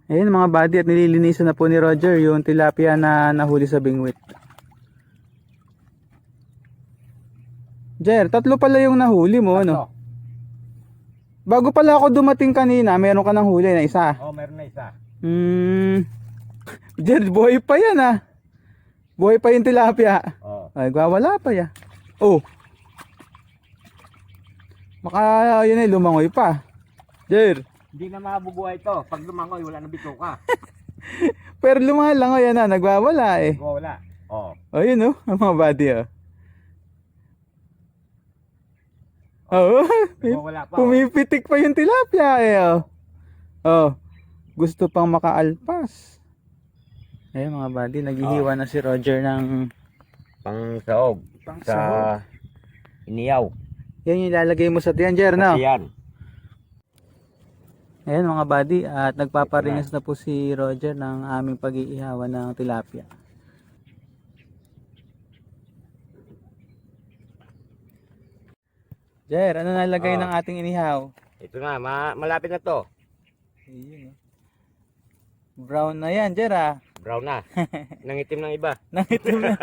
Ayun mga buddy, at nililinisan na po ni Roger yung tilapia na nahuli sa bingwit. Jer, tatlo pala yung nahuli mo, ano? Bago pala ako dumating kanina, meron ka ng huli na isa. Oh, meron na isa. Jer, buhay pa yan ah. Buhay pa yung tilapia. Oh. Ay, wala pa ya. Oh. Baka yun ay lumangoy pa. Jer. Hindi na mabubuhay ito. Pag lumangoy, wala na bituka. Pero lumalangoy yan na, nagwawala eh. Wala. Oh. Ayun oh, ang mga buddy oh. Oo, Wala pa. pumipitik pa yung tilapia eh oh. Oh, gusto pang makaalpas. Ayun mga buddy, naghihiwa na si Roger ng Pang-saog. Sa iniyaw. yan yung ilalagay mo sa tiyan, Jer, no? Yan. Ayan mga buddy, at nagpaparingas na po si Roger ng aming pag-iihawan ng tilapia. Jer, ano nalagay ng ating inihaw? Ito na, malapit na to. Ayun, brown na yan, Jer ah. Brown na. Nangitim ng iba. Nangitim na.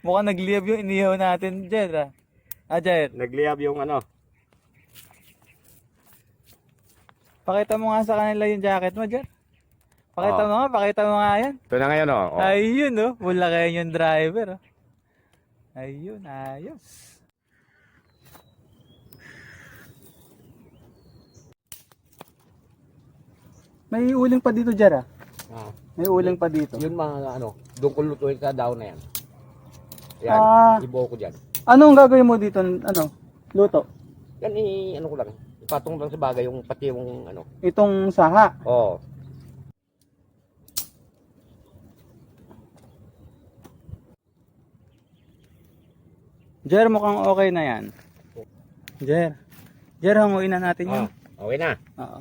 Mukhang nagliyab yung inihaw natin, Jer ah. Ah, Jer. Nagliyab yung ano. Pakita mo nga sa kanila yung jacket mo, Jer. Pakita mo nga yan. Ito na ngayon oh. Ayun oh, mula kayo yung driver oh. Ayun, ayos. May uling pa dito, Jer ah. May uling pa dito. Yun mga ano, doon ko lutuin sa daon na yan. Yan, ibuo ko dyan. Anong gagawin mo dito, ano, luto? Yan ano ko lang, ipatong lang sa bagay yung pati yung ano. Itong saha. Oh. Jer, mukhang okay na yan. Jer, hanguin na natin yun. Okay na. Oo.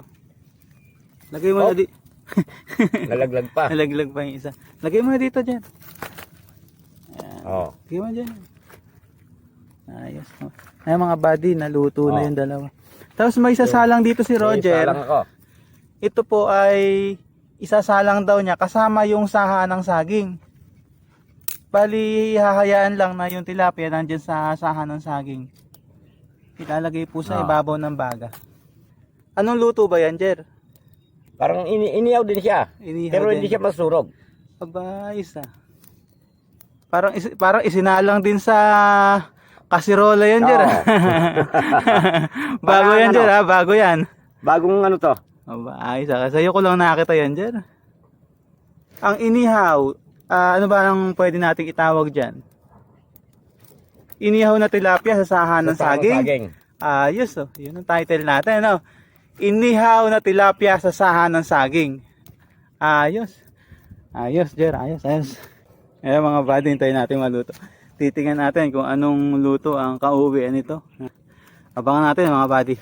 Lagay mo na di. Nalaglag pa. Nalaglag pa yung isa. Lagay mo na dito, Jer. Oh. Lagay mo dyan. Ayos. Ay mga buddy, naluto na yung dalawa. Tapos may isasalang dito si Roger. Isasalang ako. Ito po ay isasalang daw niya kasama yung saha ng saging. Bali, hahayaan lang na yung tilapia nandyan sa saha ng saging. Ilalagay po sa ibabaw ng baga. Anong luto ba yan, Jer? Parang iniyaw din siya. Inihaw pero din. hindi siya masurog. Pagbayos ah. Parang isinalang din sa kasirola yan, Jer. Bago yan, Jer, ha? Bago yan. Bagong ano to? Ayos ah. Sa'yo ko lang nakita yan, Jer. Ang inihaw, ano ba ang pwede nating itawag dyan? Inihaw na tilapia sa saha ng saging. Ayos oh. Yun ang title natin, no? Inihaw na tilapia sa saha ng saging. Ayos. Ayos, Jer. Ayos. Ayan mga buddy, hintayin natin maluto. Titingnan natin kung anong luto ang kauwian nito. Abangan natin mga buddy.